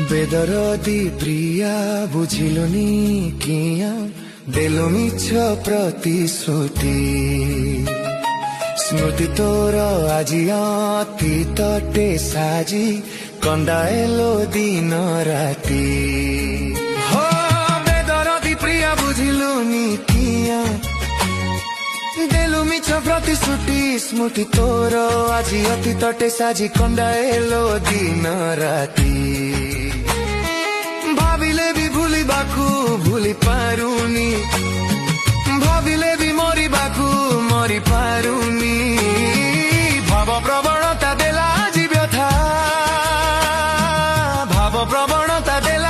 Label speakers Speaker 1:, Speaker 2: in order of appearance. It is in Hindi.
Speaker 1: बेदरदी प्रिया बुझिलुनी किया देलु मिछ प्रतिश्रुति स्मृति तोर आजी अति तटे साजी कंदाएलो दिन राति हो बेदरदी प्रिया बुझिलुनी किया देलु मिछ प्रतिश्रुति स्मृति तोर आजी अति तटे साजी कंदाएलो दिन राति भाविले भी भूली बाकू भूली पारुनी भाविले भी मरी बाकू मरी पारुनी भाव प्रवणता देला जी व्यथा भाव प्रवणता देला